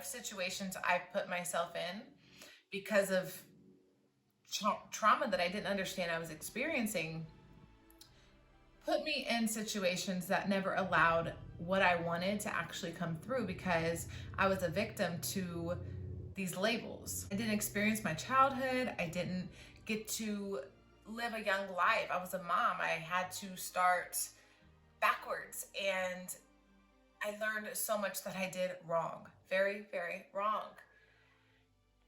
of situations I've put myself in because of trauma that I didn't understand I was experiencing put me in situations that never allowed what I wanted to actually come through because I was a victim to these labels. I didn't experience my childhood. I didn't get to live a young life. I was a mom. I had to start backwards, and I learned so much that I did wrong. Very, very wrong.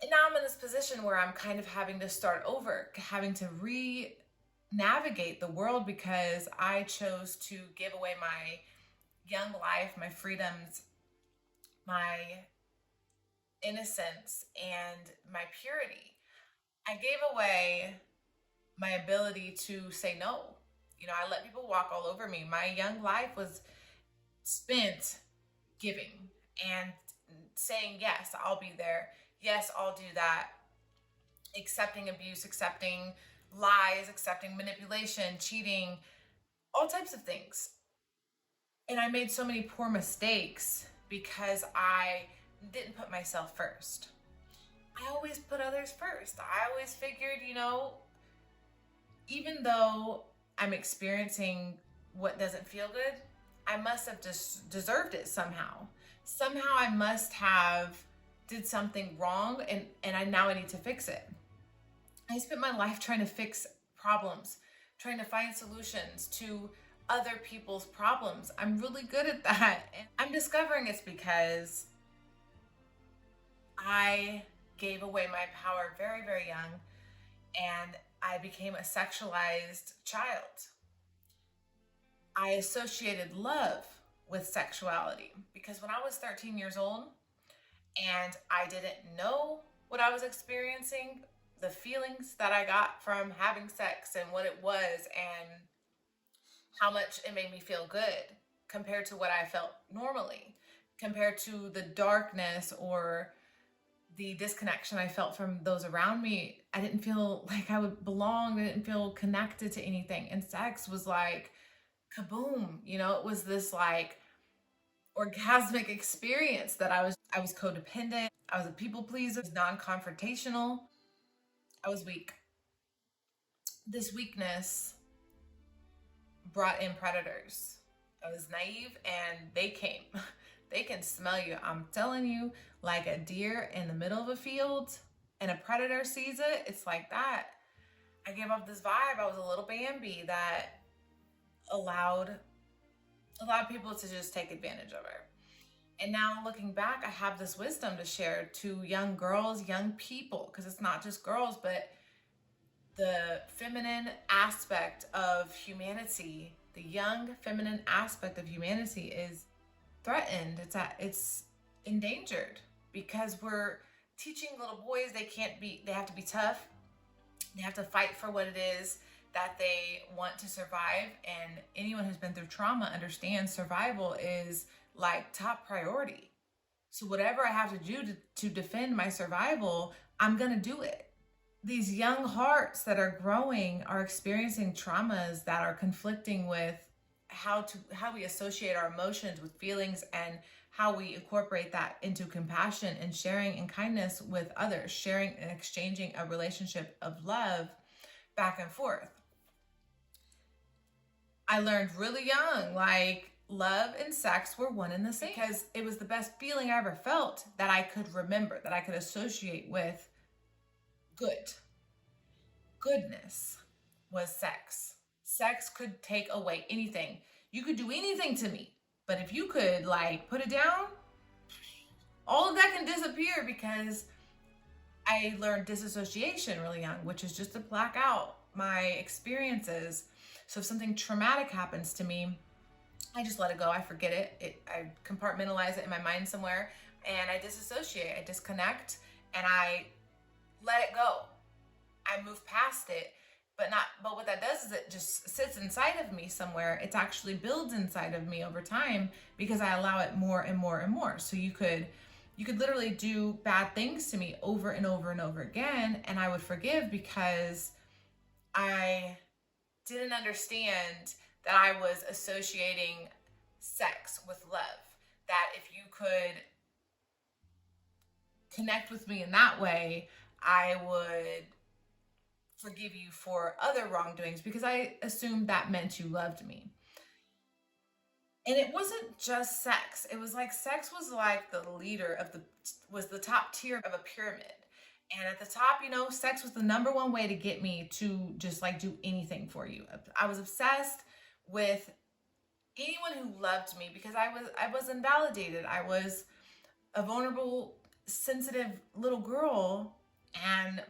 And now I'm in this position where I'm kind of having to start over, having to navigate the world because I chose to give away my young life, my freedoms, my innocence, and my purity. I gave away my ability to say no. You know, I let people walk all over me. My young life was spent giving and saying, yes, I'll be there. Yes, I'll do that. Accepting abuse, accepting lies, accepting manipulation, cheating, all types of things. And I made so many poor mistakes because I didn't put myself first. I always put others first. I always figured, you know, even though I'm experiencing what doesn't feel good, I must have just deserved it somehow. Somehow I must have did something wrong, and I need to fix it. I spent my life trying to fix problems, trying to find solutions to other people's problems. I'm really good at that. And I'm discovering it's because I gave away my power very, very young, and I became a sexualized child. I associated love with sexuality because when I was 13 years old and I didn't know what I was experiencing, the feelings that I got from having sex and what it was and how much it made me feel good compared to what I felt normally, compared to the darkness or the disconnection I felt from those around me. I didn't feel like I would belong. I didn't feel connected to anything. And sex was like kaboom, you know, it was this like orgasmic experience that I was codependent. I was a people pleaser, non-confrontational. I was weak. This weakness brought in predators. I was naive and they came. They can smell you. I'm telling you, like a deer in the middle of a field and a predator sees it, it's like that. I gave off this vibe. I was a little Bambi that allowed a lot of people to just take advantage of her. And now looking back, I have this wisdom to share to young girls, young people, because it's not just girls, but the feminine aspect of humanity, the young feminine aspect of humanity is threatened. It's endangered because we're teaching little boys they have to be tough. They have to fight for what it is that they want to survive. And anyone who's been through trauma understands survival is like top priority. So whatever I have to do to defend my survival, I'm gonna do it. These young hearts that are growing are experiencing traumas that are conflicting with how we associate our emotions with feelings and how we incorporate that into compassion and sharing and kindness with others, sharing and exchanging a relationship of love back and forth. I learned really young, like love and sex were one and the same because it was the best feeling I ever felt that I could remember, that I could associate with goodness was sex. Sex could take away anything. You could do anything to me, but if you could like put it down, all of that can disappear because I learned disassociation really young, which is just to black out my experiences. So if something traumatic happens to me, I just let it go. I forget it. I compartmentalize it in my mind somewhere and I disassociate. I disconnect and I let it go. I move past it, but what that does is it just sits inside of me somewhere. It actually builds inside of me over time because I allow it more and more and more. So you could literally do bad things to me over and over and over again, and I would forgive because I didn't understand that I was associating sex with love. That if you could connect with me in that way, I would forgive you for other wrongdoings because I assumed that meant you loved me. And it wasn't just sex. It was like sex was like the leader of was the top tier of a pyramid. And at the top, sex was the number one way to get me to just like do anything for you. I was obsessed with anyone who loved me because I was invalidated. I was a vulnerable, sensitive little girl, and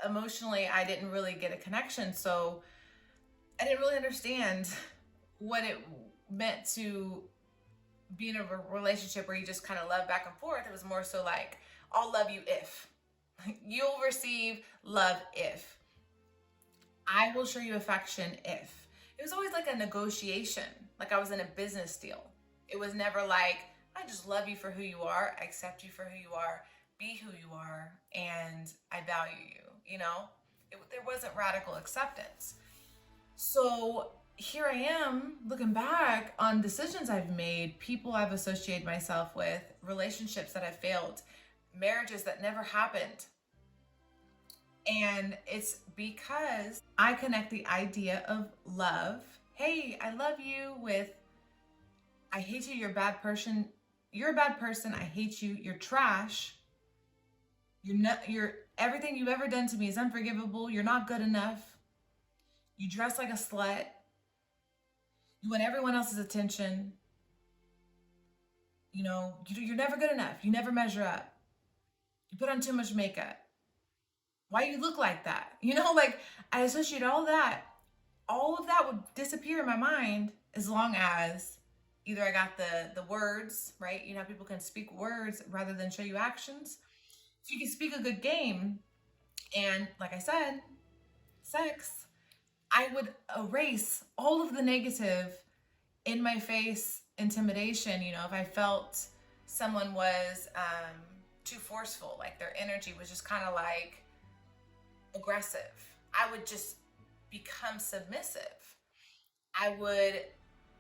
emotionally I didn't really get a connection. So I didn't really understand what it meant to be in a relationship where you just kind of love back and forth. It was more so like, I'll love you if you'll receive love, if I will show you affection, if it was always like a negotiation, like I was in a business deal. It was never like, I just love you for who you are, I accept you for who you are, be who you are, and I value you. There wasn't radical acceptance. So here I am looking back on decisions I've made, people I've associated myself with, relationships that have failed, marriages that never happened. And it's because I connect the idea of love, hey, I love you, with I hate you, you're a bad person. You're a bad person. I hate you. You're trash. You're everything you've ever done to me is unforgivable. You're not good enough. You dress like a slut. You want everyone else's attention. You're never good enough. You never measure up. You put on too much makeup. Why you look like that? Like I associate all that. All of that would disappear in my mind as long as either I got the words, right? People can speak words rather than show you actions. If you can speak a good game, and like I said, sex, I would erase all of the negative in my face intimidation. If I felt someone was too forceful, like their energy was just kind of like aggressive, I would just become submissive. I would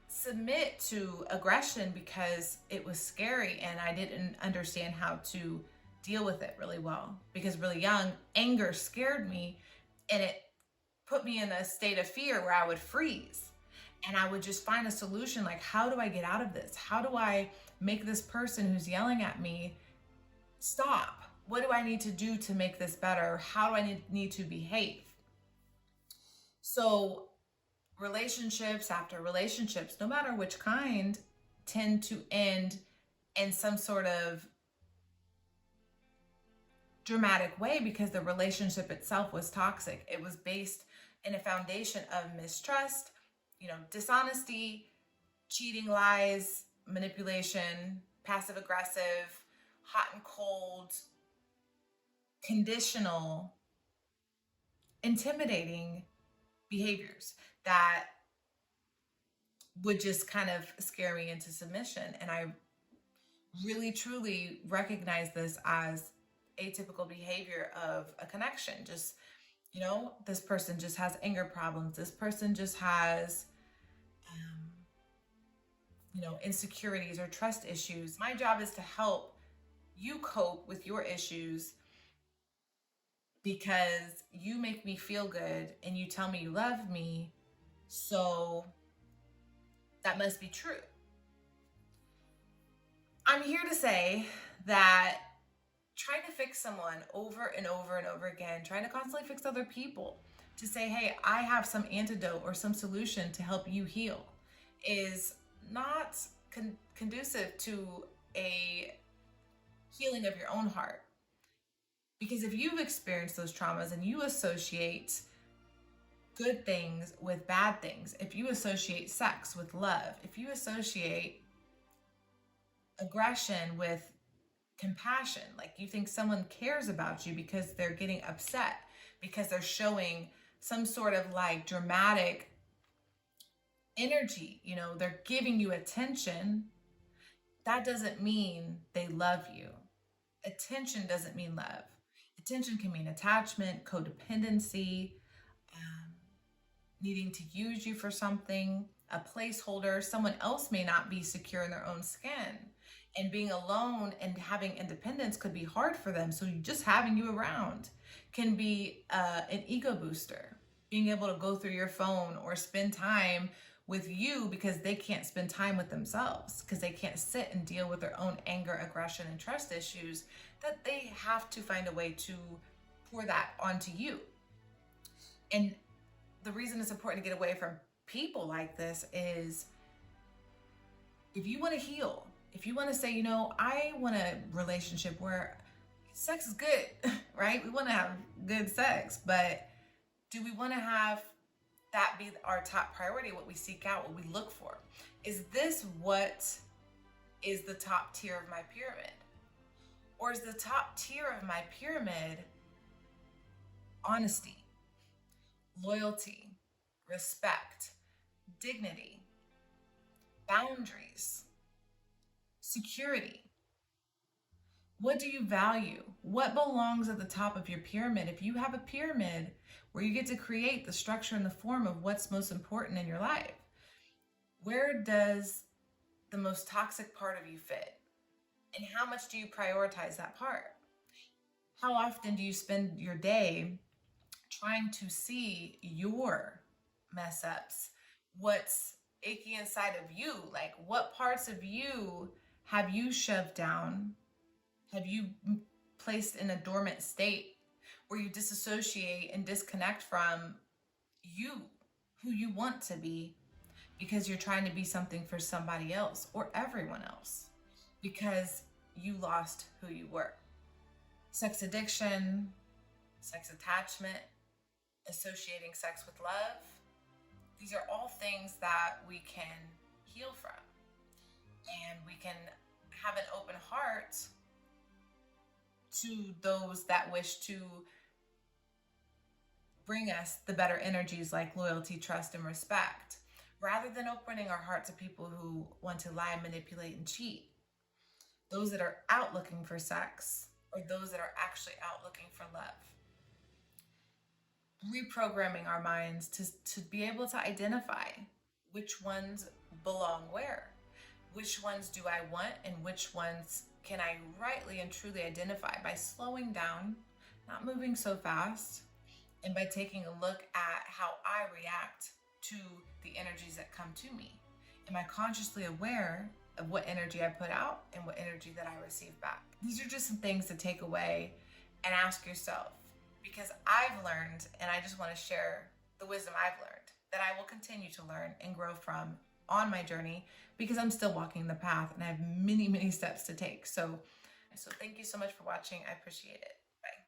submit to aggression because it was scary and I didn't understand how to deal with it really well. Because really young, anger scared me and it put me in a state of fear where I would freeze. And I would just find a solution, like, how do I get out of this? How do I make this person who's yelling at me stop? What do I need to do to make this better? How do I need to behave? So relationships after relationships, no matter which kind, tend to end in some sort of dramatic way because the relationship itself was toxic. It was based in a foundation of mistrust, dishonesty, cheating, lies, manipulation, passive aggressive, hot and cold, conditional, intimidating behaviors that would just kind of scare me into submission. And I really truly recognize this as atypical behavior of a connection. Just, this person just has anger problems. This person just has, insecurities or trust issues. My job is to help you cope with your issues because you make me feel good and you tell me you love me. So that must be true. I'm here to say that trying to fix someone over and over and over again, trying to constantly fix other people, to say, hey, I have some antidote or some solution to help you heal, is not conducive to a healing of your own heart. Because if you've experienced those traumas and you associate good things with bad things, if you associate sex with love, if you associate aggression with compassion, like you think someone cares about you because they're getting upset, because they're showing some sort of like dramatic energy, they're giving you attention, that doesn't mean they love you. Attention doesn't mean love. Attention can mean attachment, codependency, needing to use you for something, a placeholder. Someone else may not be secure in their own skin. And being alone and having independence could be hard for them. So just having you around can be an ego booster. Being able to go through your phone or spend time with you because they can't spend time with themselves, because they can't sit and deal with their own anger, aggression, and trust issues, that they have to find a way to pour that onto you. And the reason it's important to get away from people like this is, if you want to heal, if you want to say, I want a relationship where sex is good, right? We want to have good sex, but do we want to have that be our top priority, what we seek out, what we look for? Is this what is the top tier of my pyramid? Or is the top tier of my pyramid honesty, loyalty, respect, dignity, boundaries, security? What do you value? What belongs at the top of your pyramid? If you have a pyramid where you get to create the structure and the form of what's most important in your life, where does the most toxic part of you fit? And how much do you prioritize that part? How often do you spend your day trying to see your mess ups? What's icky inside of you? Like, what parts of you have you shoved down? Have you placed in a dormant state where you disassociate and disconnect from you, who you want to be, because you're trying to be something for somebody else or everyone else, because you lost who you were? Sex addiction, sex attachment, associating sex with love. These are all things that we can heal from. And we can have an open heart to those that wish to bring us the better energies like loyalty, trust, and respect, rather than opening our heart to people who want to lie, manipulate, and cheat. Those that are out looking for sex, or those that are actually out looking for love. Reprogramming our minds to be able to identify which ones belong where. Which ones do I want, and which ones can I rightly and truly identify by slowing down, not moving so fast, and by taking a look at how I react to the energies that come to me. Am I consciously aware of what energy I put out and what energy that I receive back? These are just some things to take away and ask yourself, because I've learned, and I just want to share the wisdom I've learned, that I will continue to learn and grow from on my journey, because I'm still walking the path and I have many, many steps to take. So thank you so much for watching. I appreciate it. Bye.